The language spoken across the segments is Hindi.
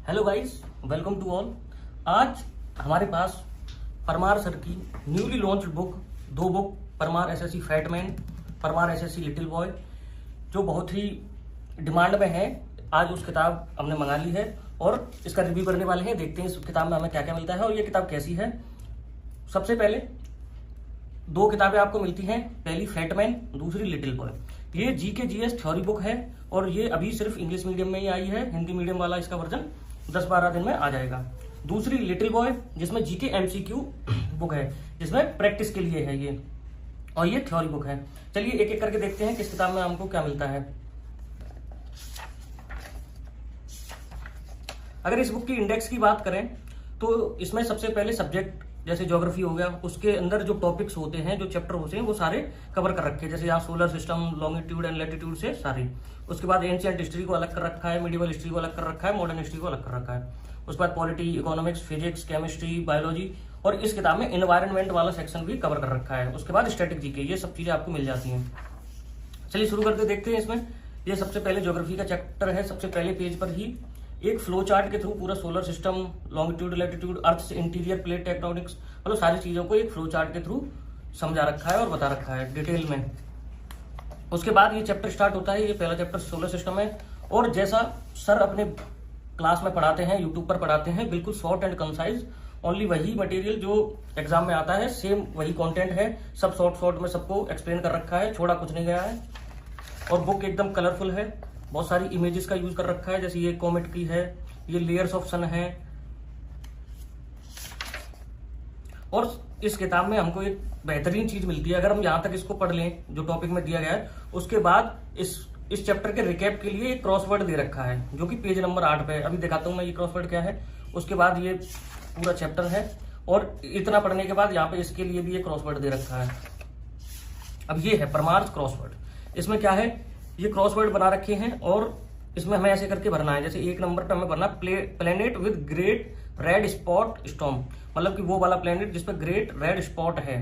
Hello guys, welcome to all. आज हमारे पास परमार सर की न्यूली लॉन्च्ड दो book Parmar SSC Fat Man, Parmar SSC Little Boy, जो बहुत ही डिमांड में है। आज उस किताब हमने मंगा ली है और इसका रिव्यू करने वाले हैं। देखते हैं इस किताब में हमें क्या क्या मिलता है और ये किताब कैसी है। सबसे पहले दो किताबें आपको मिलती हैं, पहली फैटमैन, दूसरी लिटिल बॉय। ये जीके जीएस थ्योरी बुक है और ये अभी सिर्फ इंग्लिश मीडियम में ही आई है। हिंदी मीडियम वाला इसका वर्जन 10-12 दिन में आ जाएगा। दूसरी लिटिल बॉय जिसमें जीके एमसीक्यू बुक है, जिसमें प्रैक्टिस के लिए है ये, और ये थ्योरी बुक है। चलिए एक एक करके देखते हैं किस किताब में हमको क्या मिलता है। अगर इस बुक की इंडेक्स की बात करें तो इसमें सबसे पहले सब्जेक्ट जैसे ज्योग्राफी हो गया, उसके अंदर जो टॉपिक्स होते हैं, जो चैप्टर होते हैं, वो सारे कवर कर रखे हैं। जैसे यहाँ solar system, longitude and latitude से सारी। उसके बाद एंशिएंट हिस्ट्री को अलग कर रखा है, मिडिवल हिस्ट्री को अलग कर रखा है, मॉडर्न हिस्ट्री को अलग कर रखा है। उसके बाद polity, economics, physics, chemistry, biology, और इस किताब में एनवायरनमेंट वाला सेक्शन भी कवर कर रखा है। उसके बाद स्टैटिक जीके, ये सब चीजें आपको मिल जाती हैं। चलिए शुरू करके देखते हैं इसमें। ये सबसे पहले ज्योग्राफी का चैप्टर है। सबसे पहले पेज पर ही एक फ्लो चार्ट के थ्रू पूरा सोलर सिस्टम, लॉन्गिट्यूड, लैटिट्यूड, अर्थ से इंटीरियर प्लेट टेक्टोनिक्स, मतलब सारी चीजों को एक फ्लो चार्ट के थ्रू समझा रखा है और बता रखा है डिटेल में। उसके बाद ये चैप्टर स्टार्ट होता है। ये पहला चैप्टर सोलर सिस्टम है और जैसा सर अपने क्लास में पढ़ाते हैं, यूट्यूब पर पढ़ाते हैं, बिल्कुल शॉर्ट एंड कंसाइज, ओनली वही मटेरियल जो एग्जाम में आता है, सेम वही कंटेंट है। सब शॉर्ट में सबको एक्सप्लेन कर रखा है, छोड़ा कुछ नहीं गया है। और बुक एकदम कलरफुल है, बहुत सारी इमेजेस का यूज कर रखा है। जैसे ये कॉमेट की है, ये लेयर्स ऑफ सन है। और इस किताब में हमको एक बेहतरीन चीज मिलती है, अगर हम यहाँ तक इसको पढ़ लें जो टॉपिक में दिया गया है, उसके बाद इस चैप्टर के रिकैप के लिए एक क्रॉसवर्ड दे रखा है, जो कि पेज नंबर 8 पे है। अभी दिखाता हूँ मैं ये क्रॉसवर्ड क्या है। उसके बाद ये पूरा चैप्टर है और इतना पढ़ने के बाद यहाँ पे इसके लिए भी एक क्रॉसवर्ड दे रखा है। अब ये है परमार क्रॉसवर्ड। इसमें क्या है, ये क्रॉसवर्ड बना रखे हैं और इसमें हमें ऐसे करके भरना है। जैसे 1 नंबर पे हमें भरना planet with great red spot storm, मतलब कि वो वाला प्लेनेट जिसपे ग्रेट रेड स्पॉट है,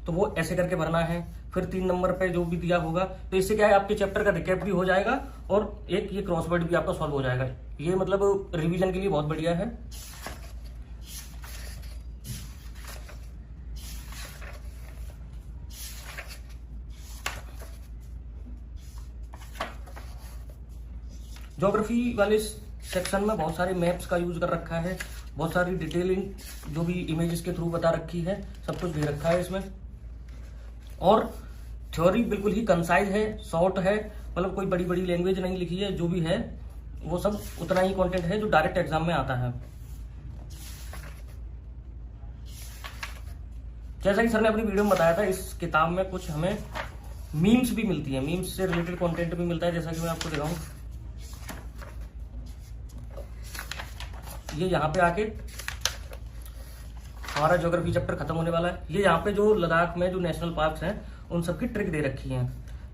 तो वो ऐसे करके भरना है। फिर 3 नंबर पे जो भी दिया होगा, तो इससे क्या है, आपके चैप्टर का रिकैप भी हो जाएगा और एक ये क्रॉसवर्ड भी आपका सॉल्व हो जाएगा। ये मतलब रिवीजन के लिए बहुत बढ़िया है। ज्योग्राफी वाले सेक्शन में बहुत सारे मैप्स का यूज कर रखा है, बहुत सारी डिटेलिंग जो भी इमेजेस के थ्रू बता रखी है, सब कुछ दे रखा है इसमें। और थ्योरी बिल्कुल ही कंसाइज है, शॉर्ट है, मतलब कोई बड़ी बड़ी लैंग्वेज नहीं लिखी है। जो भी है वो सब उतना ही कंटेंट है जो डायरेक्ट एग्जाम में आता है। जैसा कि सर ने अपनी वीडियो में बताया था, इस किताब में कुछ हमें मीम्स भी मिलती है, मीम्स से रिलेटेड कंटेंट भी मिलता है। जैसा कि मैं आपको दिखाऊं, ये यहाँ पे आके हमारा ज्योग्राफी चैप्टर खत्म होने वाला है। ये यहाँ पे जो लद्दाख में जो नेशनल पार्क्स हैं, उन सबकी ट्रिक दे रखी है।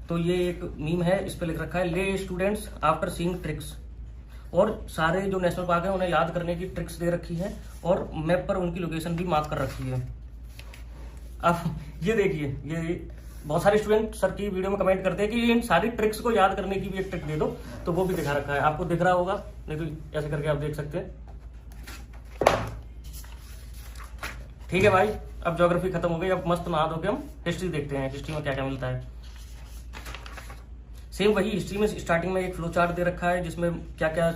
तो ये एक मीम है, इस पे लिख रखा है, ले स्टूडेंट्स आफ्टर सीइंग ट्रिक्स। और सारे जो नेशनल पार्क है उन्हें याद करने की ट्रिक्स दे रखी है और मैप पर उनकी लोकेशन भी मार्क कर रखी है। अब ये देखिए, ये बहुत सारे स्टूडेंट सर की वीडियो में कमेंट करते हैं कि इन सारी ट्रिक्स को याद करने की भी एक ट्रिक दे दो, तो वो भी दिखा रखा है। आपको दिख रहा होगा, नहीं तो ऐसे करके आप देख सकते हैं। ठीक है भाई, अब ज्योग्राफी खत्म हो गई, अब मस्त नहा धो के हम हिस्ट्री देखते हैं। हिस्ट्री में क्या क्या मिलता है। सेम वही हिस्ट्री में स्टार्टिंग में एक फ्लो चार्ट दे रखा है, जिसमें क्या क्या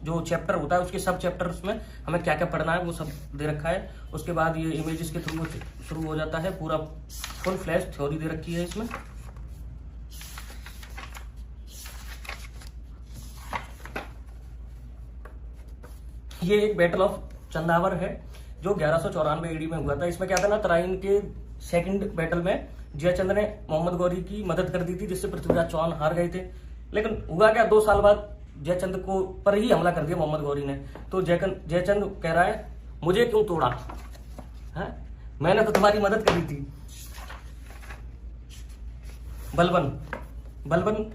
जो चैप्टर होता है उसके सब चैप्टर्स में हमें क्या क्या पढ़ना है वो सब दे रखा है। उसके बाद ये इमेजेस के थ्रू शुरू हो जाता है, पूरा फुल फ्लैश थ्योरी दे रखी है इसमें। ये एक बैटल ऑफ चंदावर है जो 1194 AD में हुआ था। इसमें क्या था ना, तराइन के सेकंड बैटल में जयचंद ने मोहम्मद गौरी की मदद कर दी थी, जिससे पृथ्वीराज चौहान हार गए थे। लेकिन हुआ क्या, 2 साल बाद जयचंद को पर ही हमला कर दिया मोहम्मद गौरी ने। तो जयचंद कह रहा है, मुझे क्यों तोड़ा है, मैंने तो तुम्हारी मदद करी थी। बलबन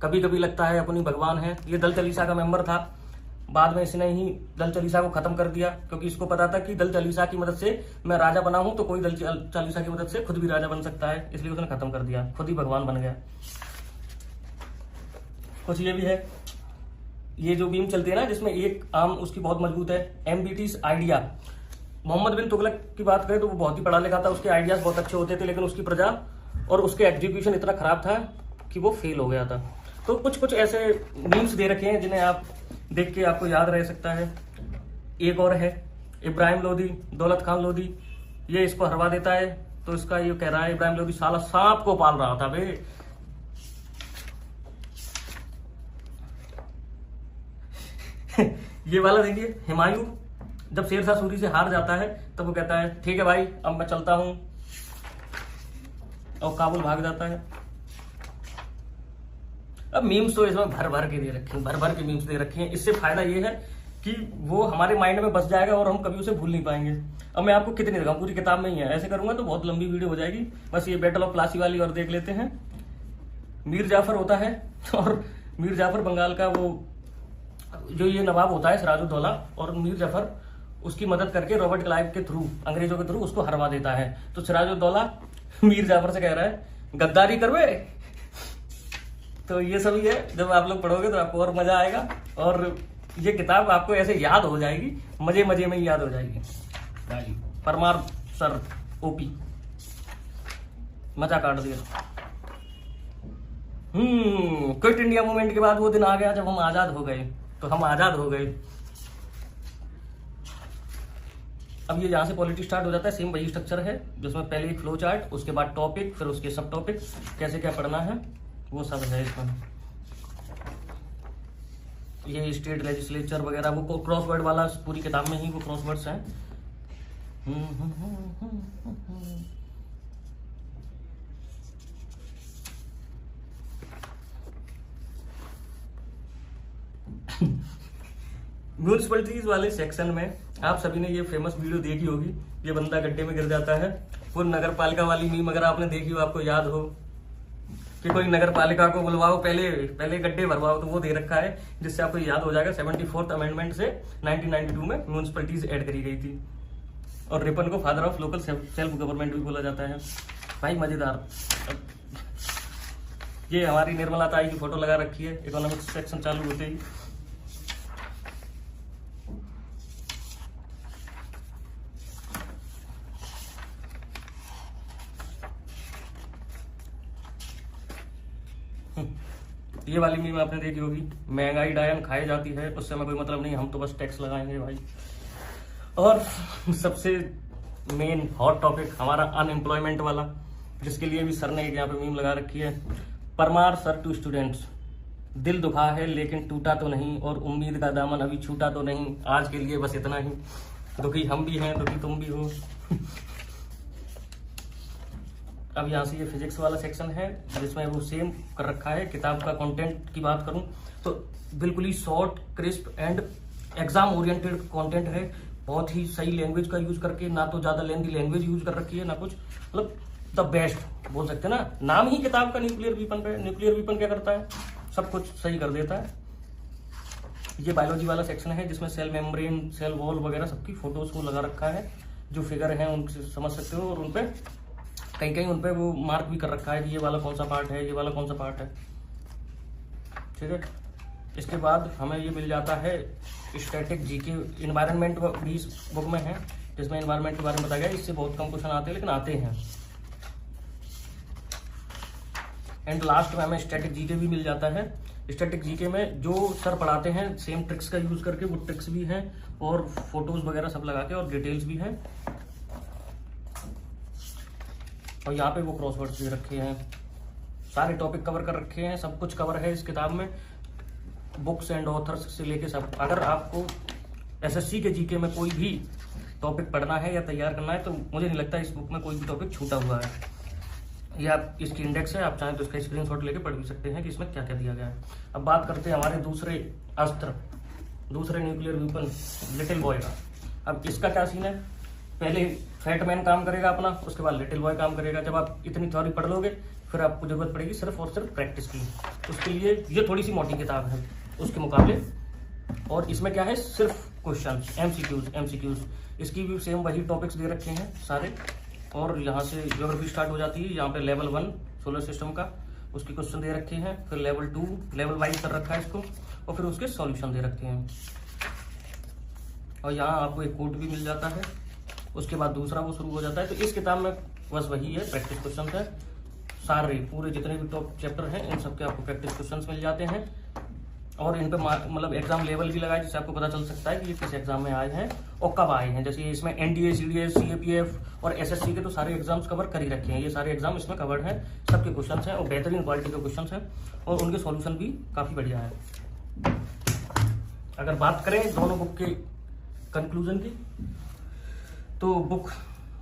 कभी कभी लगता है अपनी भगवान है। ये दल चालीसा का मेंबर था, बाद में इसने ही दल चालीसा को खत्म कर दिया, क्योंकि इसको पता था कि दल चालीसा की मदद से मैं राजा बना हूं, तो कोई दल चालीसा की मदद से खुद भी राजा बन सकता है, इसलिए उसने खत्म कर दिया, खुद ही भगवान बन गया। कुछ ये भी है, ये जो बीम चलती है ना जिसमें एक आर्म उसकी बहुत मजबूत है, एमबीटीज आइडिया। मोहम्मद बिन तुगलक की बात करें तो वो बहुत ही पढ़ा लिखा था, उसके आइडियाज बहुत अच्छे होते थे, लेकिन उसकी प्रजा और उसके एग्जीक्यूशन इतना खराब था कि वो फेल हो गया था। तो कुछ कुछ ऐसे मीम्स दे रखे हैं जिन्हें आप देख के आपको याद रह सकता है। एक और है इब्राहिम लोदी, दौलत खान लोदी, ये इसको हरवा देता है। तो इसका ये कह रहा है इब्राहिम लोदी साला सांप को पाल रहा था बे। ये वाला देखिए, हुमायूं जब शेरशाह सूरी से हार जाता है तब वो कहता है ठीक है भाई अब मैं चलता हूं, और काबुल भाग जाता है। अब मीम्स तो इसमें भर भर के दे रखे हैं, भर भर के मीम्स दे रखे हैं। इससे फायदा ये है कि वो हमारे माइंड में बस जाएगा और हम कभी उसे भूल नहीं पाएंगे। अब मैं आपको कितनी दिखाऊं, पूरी किताब में ही है, ऐसे करूंगा तो बहुत लंबी वीडियो हो जाएगी। बस ये बैटल ऑफ प्लासी वाली और देख लेते हैं। मीर जाफर होता है और मीर जाफर बंगाल का वो जो ये नवाब होता है सिराजुद्दौला, और मीर जाफर उसकी मदद करके रॉबर्ट क्लाइव के थ्रू, अंग्रेजों के थ्रू उसको हरवा देता है। तो सिराजुद्दौला मीर जाफर से कह रहा है गद्दारी करवे। तो ये सब ही है, जब आप लोग पढ़ोगे तो आपको और मजा आएगा, और ये किताब आपको ऐसे याद हो जाएगी, मजे मजे में ही याद हो जाएगी। परमार सर ओपी मजा काट दिया। क्विट इंडिया मूवमेंट के बाद वो दिन आ गया जब हम आजाद हो गए। तो हम आजाद हो गए। अब ये जहां से पॉलिटी स्टार्ट हो जाता है सेम वही स्ट्रक्चर है, जिसमें पहले एक फ्लो चार्ट, उसके बाद टॉपिक, फिर उसके सब टॉपिक, कैसे क्या पढ़ना है वो सब है इसमें। ये स्टेट लेजिस्लेचर वगैरह वो क्रॉसवर्ड वाला पूरी किताब में ही वो क्रॉसवर्ड्स हैं। म्यूनिसिपैलिटीज वाले सेक्शन में आप सभी ने ये फेमस वीडियो देखी होगी, ये बंदा गड्ढे में गिर जाता है। वो नगर पालिका वाली मीम अगर आपने देखी हो, आपको याद हो कि कोई नगर पालिका को बुलवाओ, पहले गड्ढे भरवाओ, तो वो दे रखा है, जिससे आपको याद हो जाएगा 74th अमेंडमेंट से 1992 में म्यूनिसिपैलिटीज ऐड करी गई थी। और रिपन को father of local self government भी बोला जाता है। भाई मजेदार। ये हमारी निर्मला ताई की फोटो लगा रखी है इकोनॉमिक्स सेक्शन चालू होते ही। ये वाली मीम आपने देखी होगी, महंगाई डायन खाई जाती है, उससे हमें कोई मतलब नहीं, हम तो बस टैक्स लगाएंगे भाई। और सबसे मेन हॉट टॉपिक हमारा अनएम्प्लॉयमेंट वाला, जिसके लिए भी सर ने एक यहाँ पे मीम लगा रखी है। परमार सर टू स्टूडेंट्स, दिल दुखा है लेकिन टूटा तो नहीं, और उम्मीद का दामन अभी छूटा तो नहीं। आज के लिए बस इतना ही। दुखी हम भी हैं, दुखी तुम भी हो। अब यहाँ से ये फिजिक्स वाला सेक्शन है, जिसमें वो सेम कर रखा है। किताब का कंटेंट की बात करूं तो बिल्कुल ही short, crisp and exam oriented content है। बहुत ही सही लैंग्वेज का यूज करके, ना तो ज्यादा लेंथी लैंग्वेज यूज कर रखी है ना कुछ, मतलब द बेस्ट बोल सकते हैं ना। नाम ही किताब का न्यूक्लियर वीपन पे। न्यूक्लियर वीपन क्या करता है, सब कुछ सही कर देता है। ये बायोलॉजी वाला सेक्शन है, जिसमें सेल मेम्ब्रेन, सेल वॉल वगैरह सबकी फोटोज को लगा रखा है। जो फिगर है उनसे समझ सकते हो, और उनपे कहीं कहीं उनपे वो मार्क भी कर रखा है कि ये वाला कौन सा पार्ट है, ये वाला कौन सा पार्ट है। ठीक है। इसके बाद हमें ये मिल जाता है स्टैटिक जीके। इन्वायरमेंट भी इस बुक में है, जिसमें इन्वायरमेंट के बारे में बताया गया। इससे बहुत कम क्वेश्चन आते हैं, लेकिन आते हैं। एंड लास्ट में हमें स्टैटिक जीके भी मिल जाता है। स्टैटिक जीके में जो सर पढ़ाते हैं सेम ट्रिक्स का यूज करके, वो ट्रिक्स भी हैं और फोटोज वगैरह सब लगा के, और डिटेल्स भी हैं। और यहाँ पे वो क्रॉसवर्ड्स भी रखे हैं, सारे टॉपिक कवर कर रखे हैं, सब कुछ कवर है इस किताब में, बुक्स एंड ऑथर्स से लेके सब। अगर आपको एसएससी के जीके में कोई भी टॉपिक पढ़ना है या तैयार करना है, तो मुझे नहीं लगता इस बुक में कोई भी टॉपिक छूटा हुआ है। ये आप इसकी इंडेक्स है, आप चाहें तो इसका स्क्रीनशॉट लेके पढ़ भी सकते हैं कि इसमें क्या क्या दिया गया है। अब बात करते हैं हमारे दूसरे अस्त्र, दूसरे न्यूक्लियर वेपन, लिटिल बॉय का। अब इसका क्या सीन है, पहले फैटमैन काम करेगा अपना, उसके बाद लिटिल बॉय काम करेगा। जब आप इतनी थ्योरी पढ़ लोगे, फिर आपको जरूरत पड़ेगी सिर्फ और सिर्फ प्रैक्टिस की। उसके लिए ये थोड़ी सी मोटी किताब है उसके मुकाबले। और इसमें क्या है, सिर्फ क्वेश्चन, एमसीक्यूज। इसकी भी सेम वही टॉपिक्स दे रखे हैं सारे। और यहाँ से ज्योग्राफी स्टार्ट हो जाती है। यहाँ पे लेवल 1 सोलर सिस्टम का, उसके क्वेश्चन दे रखे हैं। फिर लेवल 2 लेवल वाइज कर रखा है इसको। और फिर उसके सॉल्यूशन दे रखे हैं। और यहाँ आपको एक कोड भी मिल जाता है, उसके बाद दूसरा वो शुरू हो जाता है। तो इस किताब में बस वही है, प्रैक्टिस क्वेश्चन है सारे, पूरे जितने भी टॉप चैप्टर हैं इन सबके आपको प्रैक्टिस क्वेश्चंस मिल जाते हैं। और इन पे मतलब एग्जाम लेवल भी लगाए, जिससे आपको पता चल सकता है कि ये किस एग्जाम में आए हैं और कब आए हैं। जैसे इसमें एनडीए, सीडीएस, सीएपीएफ और एसएससी के तो सारे एग्जाम्स कवर कर ही रखे हैं। ये सारे एग्जाम इसमें कवर्ड हैं, सबके क्वेश्चंस हैं और बेहतरीन क्वालिटी के क्वेश्चंस हैं और उनके सॉल्यूशन भी काफी बढ़िया है। अगर बात करें दोनों बुक के कंक्लूजन की, तो बुक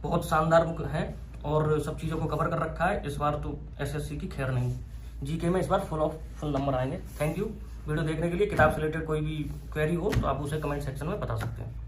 बहुत शानदार बुक है और सब चीज़ों को कवर कर रखा है। इस बार तो एसएससी की खैर नहीं, जीके में इस बार फुल नंबर आएंगे। थैंक यू वीडियो देखने के लिए। किताब से रिलेटेड कोई भी क्वेरी हो तो आप उसे कमेंट सेक्शन में बता सकते हैं।